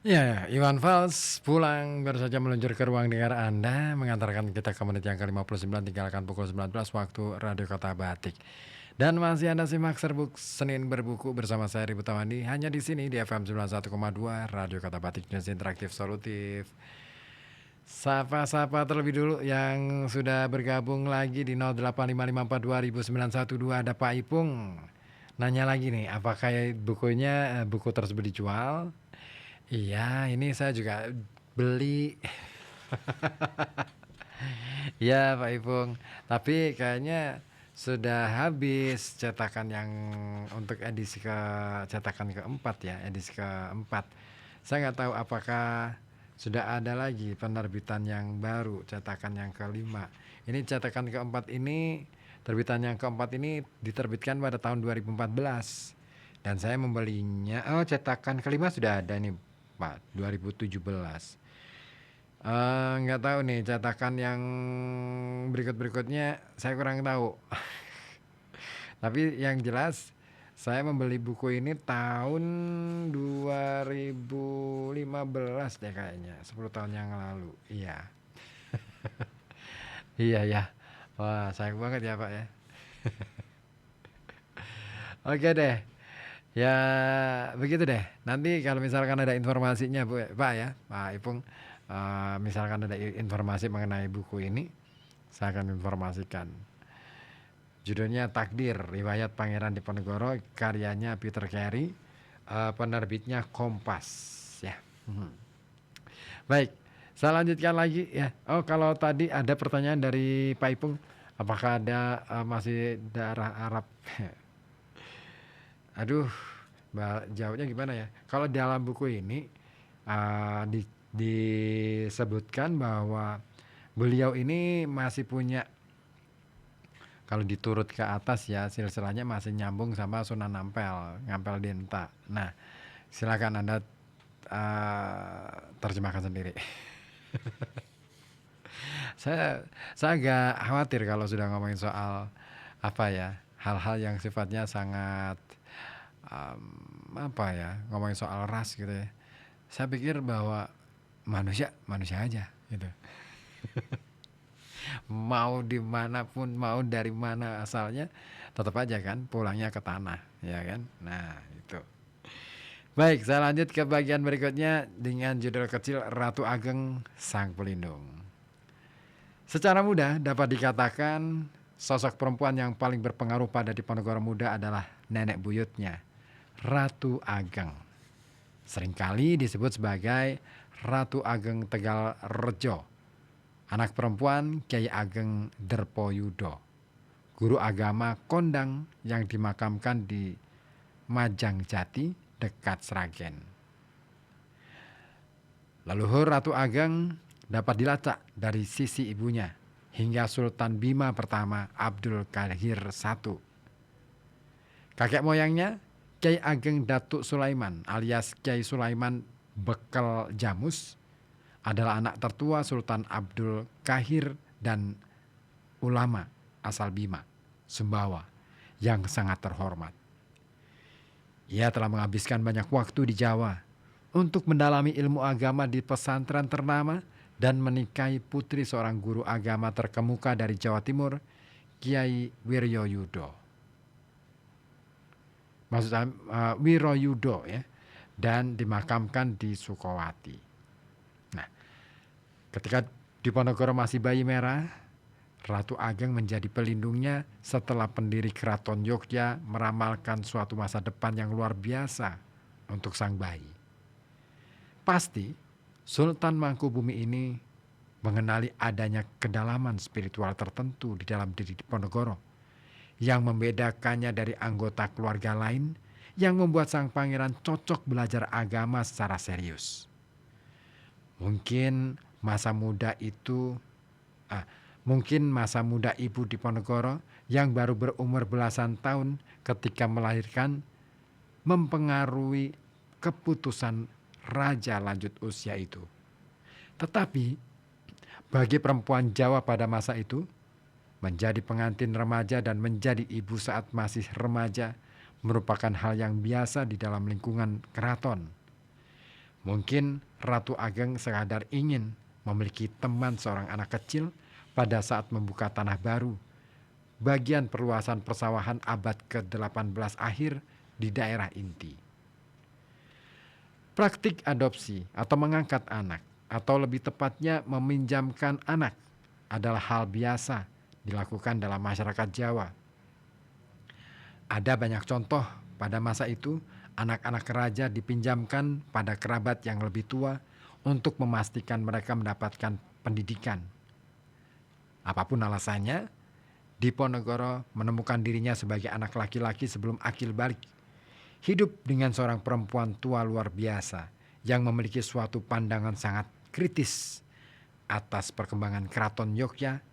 Ya, Iwan Fals pulang baru saja meluncur ke ruang dengar Anda, mengantarkan kita ke menit yang ke-59, tinggalkan pukul 19 waktu Radio Kota Batik. Dan masih Anda simak Serbuk Senin Berbuku bersama saya Ribu Tawandi, hanya di sini di FM 91,2 Radio Kota Batik, News Interaktif Solutif. Sapa-sapa terlebih dulu yang sudah bergabung lagi di 0855420912, ada Pak Ipung. Nanya lagi nih, apakah bukunya buku tersebut dijual? Iya, ini saya juga beli. Ya, Pak Ipung. Tapi kayaknya sudah habis cetakan yang untuk edisi cetakan keempat ya, edisi keempat. Saya nggak tahu apakah sudah ada lagi penerbitan yang baru, cetakan yang kelima. Ini cetakan keempat ini, terbitan yang keempat ini diterbitkan pada tahun 2014. Dan saya membelinya, oh cetakan kelima sudah ada nih Pak, 2017. Nggak tahu nih cetakan yang berikut-berikutnya saya kurang tahu. Tapi yang jelas saya membeli buku ini tahun 2015 deh kayaknya, 10 tahun yang lalu. Iya. Iya ya. Wah, sayang banget ya, Pak ya. Oke deh. Ya, begitu deh. Nanti kalau misalkan ada informasinya, Pak ya, Pak Ipung, misalkan ada informasi mengenai buku ini, saya akan informasikan. Judulnya Takdir, Riwayat Pangeran Diponegoro, karyanya Peter Carey, penerbitnya Kompas, ya. Baik, saya lanjutkan lagi ya. Oh, kalau tadi ada pertanyaan dari Pak Ipung, apakah ada masih darah Arab? Aduh, jawabnya gimana ya? Kalau dalam buku ini disebutkan bahwa beliau ini masih punya, kalau diturut ke atas ya, silsilahnya masih nyambung sama Sunan Ampel, Ngampel Denta. Nah, silakan Anda terjemahkan sendiri. saya agak khawatir kalau sudah ngomongin soal apa ya, hal-hal yang sifatnya sangat apa ya, ngomongin soal ras gitu ya. Saya pikir bahwa manusia aja gitu. Mau dimanapun, mau dari mana asalnya, tetap aja kan pulangnya ke tanah, ya kan. Nah itu. Baik, saya lanjut ke bagian berikutnya dengan judul kecil Ratu Ageng Sang Pelindung. Secara mudah dapat dikatakan sosok perempuan yang paling berpengaruh pada Diponegoro Muda adalah nenek buyutnya, Ratu Ageng. Seringkali disebut sebagai Ratu Ageng Tegal Rejo, anak perempuan Kyai Ageng Derpoyudo, guru agama kondang yang dimakamkan di Majangjati dekat Sragen. Leluhur Ratu Ageng dapat dilacak dari sisi ibunya hingga Sultan Bima pertama Abdul Qahir I. Kakek moyangnya Kyai Ageng Datuk Sulaiman alias Kyai Sulaiman Bekel Jamus adalah anak tertua Sultan Abdul Qahir dan ulama asal Bima, Sumbawa, yang sangat terhormat. Ia telah menghabiskan banyak waktu di Jawa untuk mendalami ilmu agama di pesantren ternama dan menikahi putri seorang guru agama terkemuka dari Jawa Timur, Kiai Wiryoyudo. Maksudnya Wiroyudo ya, dan dimakamkan di Sukowati. Nah, ketika Diponegoro masih bayi merah, Ratu Ageng menjadi pelindungnya setelah pendiri Keraton Yogya meramalkan suatu masa depan yang luar biasa untuk sang bayi. Pasti Sultan Mangkubumi ini mengenali adanya kedalaman spiritual tertentu di dalam diri Diponegoro yang membedakannya dari anggota keluarga lain, yang membuat sang pangeran cocok belajar agama secara serius. Mungkin masa muda Ibu Diponegoro yang baru berumur belasan tahun ketika melahirkan mempengaruhi keputusan raja lanjut usia itu. Tetapi bagi perempuan Jawa pada masa itu, menjadi pengantin remaja dan menjadi ibu saat masih remaja merupakan hal yang biasa di dalam lingkungan keraton. Mungkin Ratu Ageng sekadar ingin memiliki teman seorang anak kecil pada saat membuka tanah baru, bagian perluasan persawahan abad ke-18 akhir di daerah inti. Praktik adopsi atau mengangkat anak, atau lebih tepatnya meminjamkan anak, adalah hal biasa dilakukan dalam masyarakat Jawa. Ada banyak contoh pada masa itu, anak-anak raja dipinjamkan pada kerabat yang lebih tua untuk memastikan mereka mendapatkan pendidikan. Apapun alasannya, Diponegoro menemukan dirinya sebagai anak laki-laki sebelum akil balik. Hidup dengan seorang perempuan tua luar biasa yang memiliki suatu pandangan sangat kritis atas perkembangan keraton Yogyakarta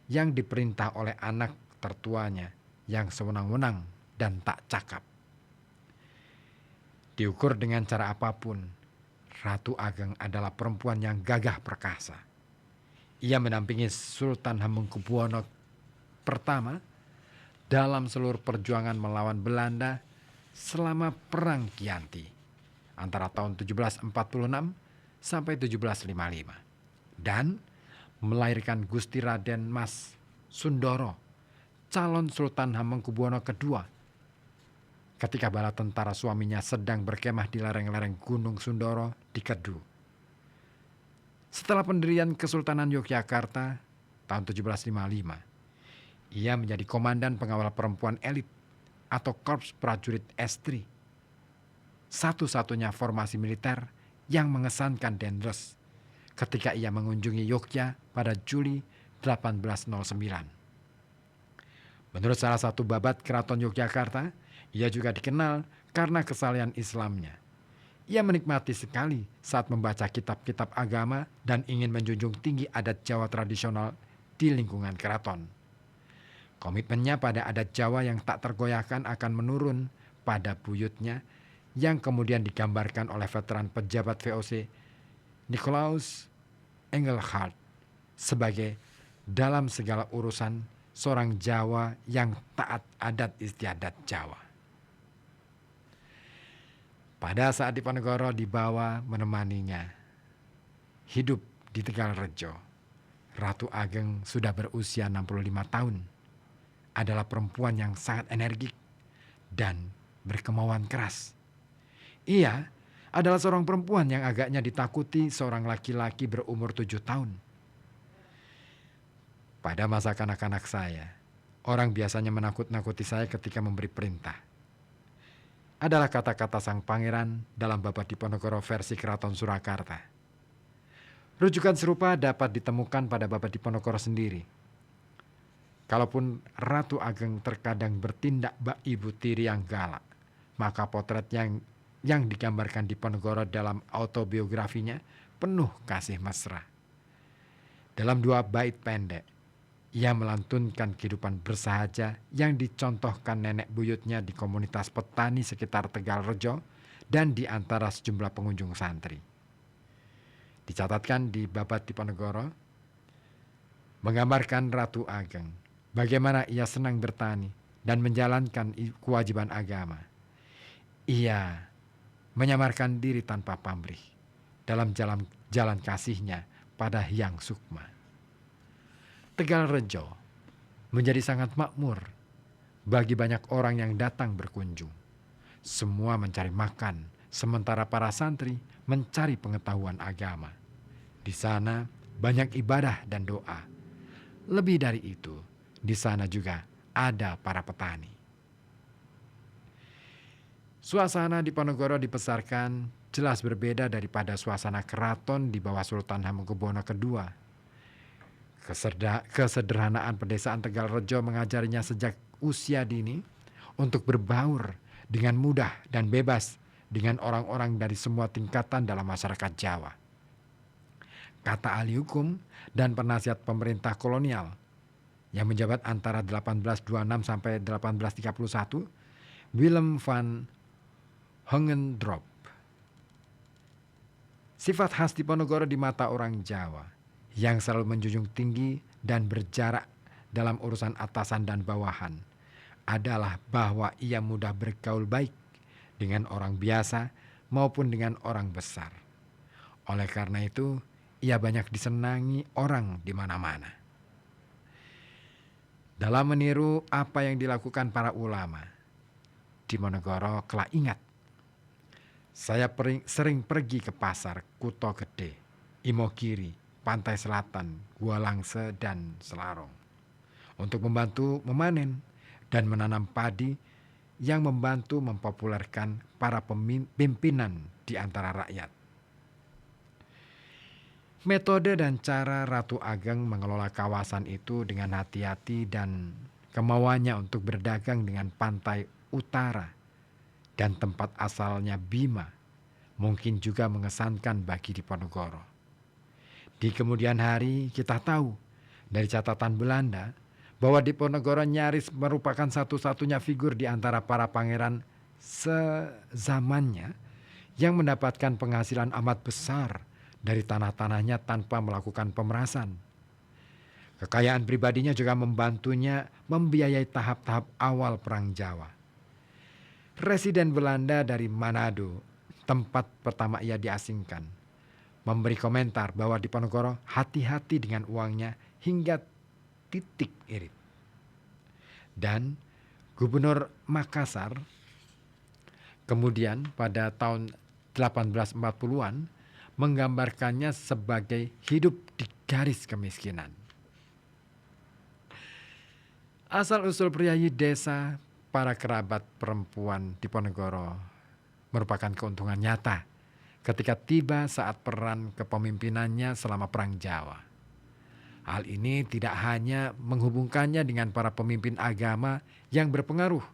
yang diperintah oleh anak tertuanya yang sewenang-wenang dan tak cakap. Diukur dengan cara apapun, Ratu Ageng adalah perempuan yang gagah perkasa. Ia mendampingi Sultan Hamengkubuwono pertama dalam seluruh perjuangan melawan Belanda selama Perang Kianti antara tahun 1746 sampai 1755 dan melahirkan Gusti Raden Mas Sundoro, calon Sultan Hamengkubuwono II, ketika bala tentara suaminya sedang berkemah di lereng-lereng Gunung Sundoro di Kedu. Setelah pendirian Kesultanan Yogyakarta tahun 1755, ia menjadi komandan pengawal perempuan elit atau Korps Prajurit Estri, satu-satunya formasi militer yang mengesankan Dendels ketika ia mengunjungi Yogyakarta pada Juli 1809. Menurut salah satu babat Keraton Yogyakarta, ia juga dikenal karena kesalehan Islamnya. Ia menikmati sekali saat membaca kitab-kitab agama dan ingin menjunjung tinggi adat Jawa tradisional di lingkungan keraton. Komitmennya pada adat Jawa yang tak tergoyahkan akan menurun pada buyutnya yang kemudian digambarkan oleh veteran pejabat VOC Nicolaus Engelhardt sebagai dalam segala urusan seorang Jawa yang taat adat istiadat Jawa. Pada saat Diponegoro dibawa menemaninya hidup di Tegalrejo, Ratu Ageng sudah berusia 65 tahun. Adalah perempuan yang sangat energik dan berkemauan keras. Ia adalah seorang perempuan yang agaknya ditakuti seorang laki-laki berumur 7 tahun. Pada masa kanak-kanak saya, orang biasanya menakut-nakuti saya ketika memberi perintah. Adalah kata-kata sang pangeran dalam babat Diponegoro versi Keraton Surakarta. Rujukan serupa dapat ditemukan pada babat Diponegoro sendiri. Kalaupun Ratu Ageng terkadang bertindak bak ibu tiri yang galak, maka potret yang digambarkan Diponegoro dalam autobiografinya penuh kasih mesra. Dalam 2 bait pendek, ia melantunkan kehidupan bersahaja yang dicontohkan nenek buyutnya di komunitas petani sekitar Tegalrejo dan di antara sejumlah pengunjung santri. Dicatatkan di babat Diponegoro, menggambarkan Ratu Ageng, bagaimana ia senang bertani dan menjalankan kewajiban agama. Ia menyamarkan diri tanpa pamrih dalam jalan kasihnya pada Hyang Sukma. Tegalrejo menjadi sangat makmur bagi banyak orang yang datang berkunjung. Semua mencari makan, sementara para santri mencari pengetahuan agama. Di sana banyak ibadah dan doa. Lebih dari itu, di sana juga ada para petani. Suasana Diponegoro dibesarkan jelas berbeda daripada suasana keraton di bawah Sultan Hamengkubuwono II. Kesederhanaan pedesaan Tegalrejo mengajarinya sejak usia dini untuk berbaur dengan mudah dan bebas dengan orang-orang dari semua tingkatan dalam masyarakat Jawa. Kata ahli hukum dan penasihat pemerintah kolonial yang menjabat antara 1826 sampai 1831, Willem van Hogendorp. Sifat khas Diponegoro di mata orang Jawa yang selalu menjunjung tinggi dan berjarak dalam urusan atasan dan bawahan adalah bahwa ia mudah bergaul baik dengan orang biasa maupun dengan orang besar. Oleh karena itu, ia banyak disenangi orang di mana-mana. Dalam meniru apa yang dilakukan para ulama, Diponegoro kelak ingat, saya sering pergi ke pasar Kuto Gede, Imogiri, Pantai Selatan, Gua Langse, dan Selarong untuk membantu memanen dan menanam padi yang membantu mempopulerkan para pimpinan di antara rakyat. Metode dan cara Ratu Ageng mengelola kawasan itu dengan hati-hati dan kemauannya untuk berdagang dengan pantai utara dan tempat asalnya Bima mungkin juga mengesankan bagi Diponegoro. Di kemudian hari kita tahu dari catatan Belanda bahwa Diponegoro nyaris merupakan satu-satunya figur di antara para pangeran sezamannya yang mendapatkan penghasilan amat besar dari tanah-tanahnya tanpa melakukan pemerasan. Kekayaan pribadinya juga membantunya membiayai tahap-tahap awal Perang Jawa. Residen Belanda dari Manado, tempat pertama ia diasingkan, memberi komentar bahwa Diponegoro hati-hati dengan uangnya hingga titik irit. Dan Gubernur Makassar kemudian pada tahun 1840-an menggambarkannya sebagai hidup di garis kemiskinan. Asal-usul priayi desa para kerabat perempuan Diponegoro merupakan keuntungan nyata ketika tiba saat peran kepemimpinannya selama Perang Jawa. Hal ini tidak hanya menghubungkannya dengan para pemimpin agama yang berpengaruh,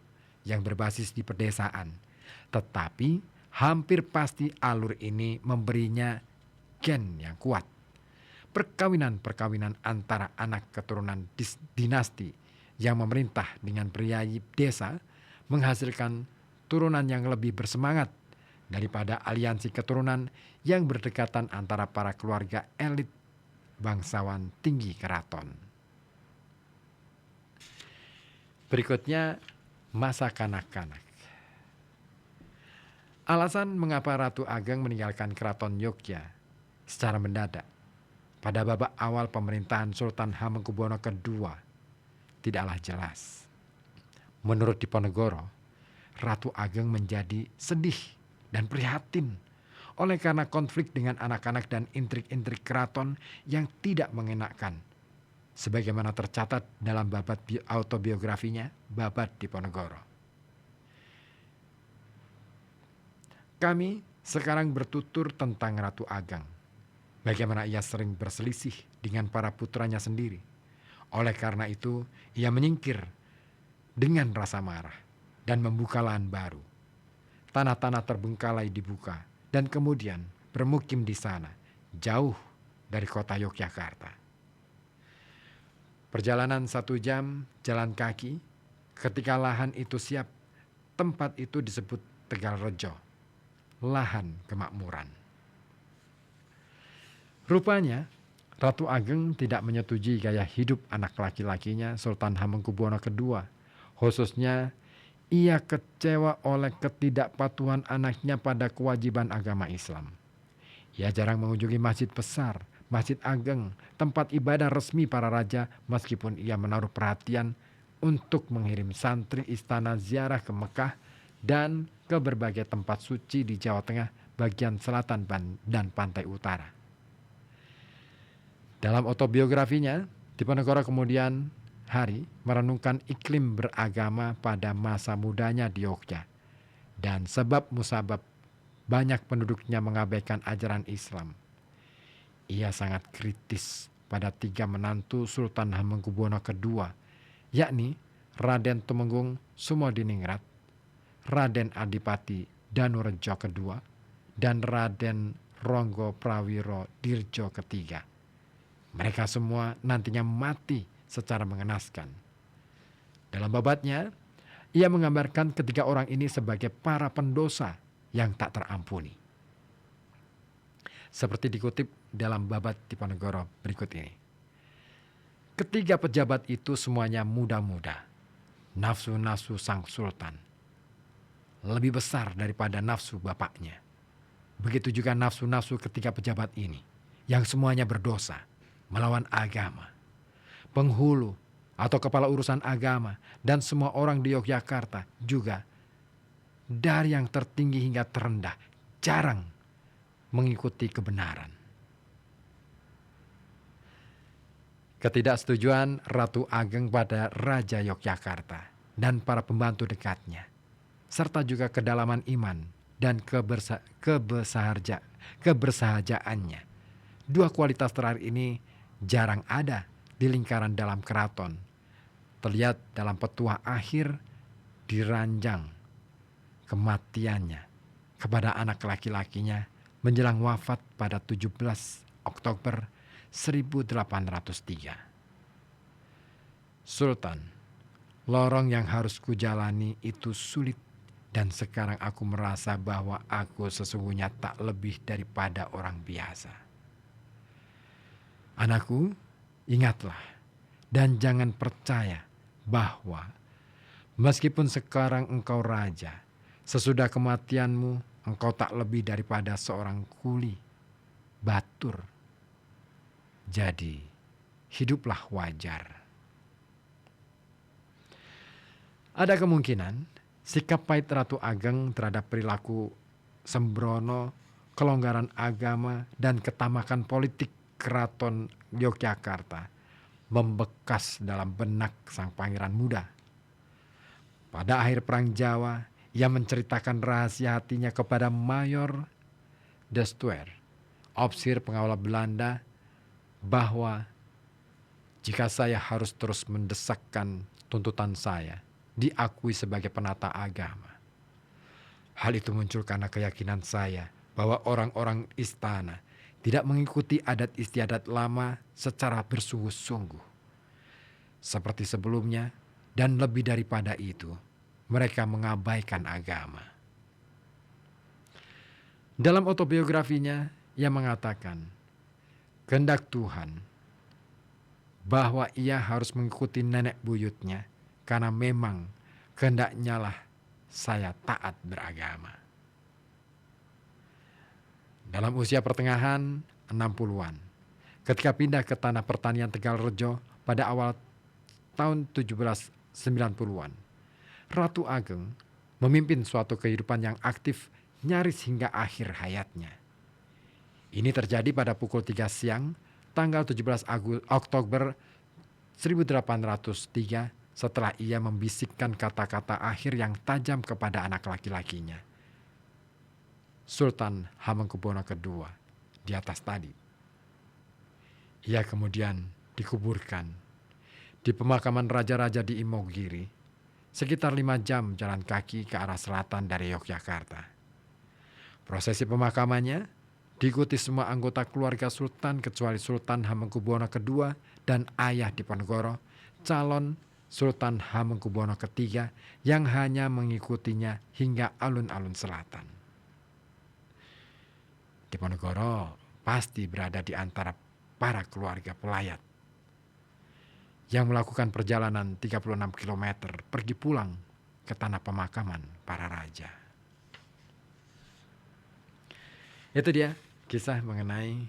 yang berbasis di pedesaan, tetapi hampir pasti alur ini memberinya gen yang kuat. Perkawinan-perkawinan antara anak keturunan dinasti yang memerintah dengan priayi desa menghasilkan turunan yang lebih bersemangat daripada aliansi keturunan yang berdekatan antara para keluarga elit bangsawan tinggi keraton. Berikutnya, masa kanak-kanak. Alasan mengapa Ratu Ageng meninggalkan keraton Yogya secara mendadak pada babak awal pemerintahan Sultan Hamengkubuwono II tidaklah jelas. Menurut Diponegoro, Ratu Ageng menjadi sedih dan prihatin oleh karena konflik dengan anak-anak dan intrik-intrik keraton yang tidak mengenakan, sebagaimana tercatat dalam babat autobiografinya, Babat Diponegoro. Kami sekarang bertutur tentang Ratu Ageng, bagaimana ia sering berselisih dengan para putranya sendiri. Oleh karena itu, ia menyingkir dengan rasa marah dan membuka lahan baru. Tanah-tanah terbengkalai dibuka dan kemudian bermukim di sana, jauh dari kota Yogyakarta. Perjalanan 1 jam jalan kaki, ketika lahan itu siap, tempat itu disebut Tegalrejo, lahan kemakmuran. Rupanya, Ratu Ageng tidak menyetujui gaya hidup anak laki-lakinya Sultan Hamengkubuwono II. Khususnya, ia kecewa oleh ketidakpatuhan anaknya pada kewajiban agama Islam. Ia jarang mengunjungi masjid besar, masjid ageng, tempat ibadah resmi para raja, meskipun ia menaruh perhatian untuk mengirim santri istana ziarah ke Mekah dan ke berbagai tempat suci di Jawa Tengah, bagian selatan dan pantai utara. Dalam autobiografinya, Diponegoro kemudian hari merenungkan iklim beragama pada masa mudanya di Yogyakarta dan sebab musabab banyak penduduknya mengabaikan ajaran Islam. Ia sangat kritis pada 3 menantu Sultan Hamengkubuwono II, yakni Raden Tumenggung Sumodiningrat, Raden Adipati Danurejo II, dan Raden Ronggo Prawiro Dirjo III. Mereka semua nantinya mati secara mengenaskan. Dalam babatnya, ia menggambarkan ketiga orang ini sebagai para pendosa yang tak terampuni. Seperti dikutip dalam babat Diponegoro berikut ini. Ketiga pejabat itu semuanya muda-muda. Nafsu-nafsu sang sultan lebih besar daripada nafsu bapaknya. Begitu juga nafsu-nafsu ketiga pejabat ini, yang semuanya berdosa, melawan agama. Penghulu atau kepala urusan agama dan semua orang di Yogyakarta juga, dari yang tertinggi hingga terendah, jarang mengikuti kebenaran. Ketidaksetujuan Ratu Ageng pada Raja Yogyakarta dan para pembantu dekatnya, serta juga kedalaman iman dan kebersahajaannya. Dua kualitas terakhir ini jarang ada di lingkaran dalam keraton. Terlihat dalam petuah akhir diranjang kematiannya kepada anak laki-lakinya menjelang wafat pada 17 Oktober 1803. Sultan, lorong yang harus kujalani itu sulit, dan sekarang aku merasa bahwa aku sesungguhnya tak lebih daripada orang biasa. Anakku, ingatlah dan jangan percaya bahwa meskipun sekarang engkau raja, sesudah kematianmu engkau tak lebih daripada seorang kuli, batur. Jadi, hiduplah wajar. Ada kemungkinan sikap pahit Ratu Ageng terhadap perilaku sembrono, kelonggaran agama, dan ketamakan politik keraton Yogyakarta membekas dalam benak sang pangeran muda. Pada akhir Perang Jawa, ia menceritakan rahasia hatinya kepada Mayor de Stuer, ofisir pengawal Belanda, bahwa jika saya harus terus mendesakkan tuntutan saya diakui sebagai penata agama, hal itu muncul karena keyakinan saya bahwa orang-orang istana tidak mengikuti adat istiadat lama secara bersungguh-sungguh seperti sebelumnya, dan lebih daripada itu, mereka mengabaikan agama. Dalam autobiografinya, ia mengatakan, kehendak Tuhan bahwa ia harus mengikuti nenek buyutnya karena memang kehendaknya lah saya taat beragama. Dalam usia pertengahan 60-an, ketika pindah ke tanah pertanian Tegalrejo pada awal tahun 1790-an, Ratu Ageng memimpin suatu kehidupan yang aktif nyaris hingga akhir hayatnya. Ini terjadi pada pukul 3 siang, tanggal 17 Oktober 1803, setelah ia membisikkan kata-kata akhir yang tajam kepada anak laki-lakinya, Sultan Hamengkubuwono II, di atas tadi. Ia kemudian dikuburkan di pemakaman raja-raja di Imogiri, sekitar 5 jam jalan kaki ke arah selatan dari Yogyakarta. Prosesi pemakamannya diikuti semua anggota keluarga Sultan kecuali Sultan Hamengkubuwono II dan ayah Diponegoro, calon Sultan Hamengkubuwono III, yang hanya mengikutinya hingga alun-alun selatan. Diponegoro pasti berada di antara para keluarga pelayat yang melakukan perjalanan 36 km pergi pulang ke tanah pemakaman para raja. Itu dia kisah mengenai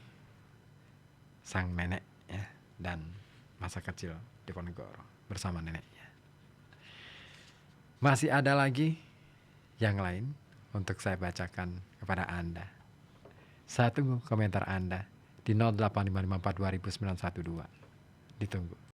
sang nenek ya, dan masa kecil Diponegoro bersama neneknya. Masih ada lagi yang lain untuk saya bacakan kepada Anda. Saya tunggu komentar Anda di 0855420912. Ditunggu.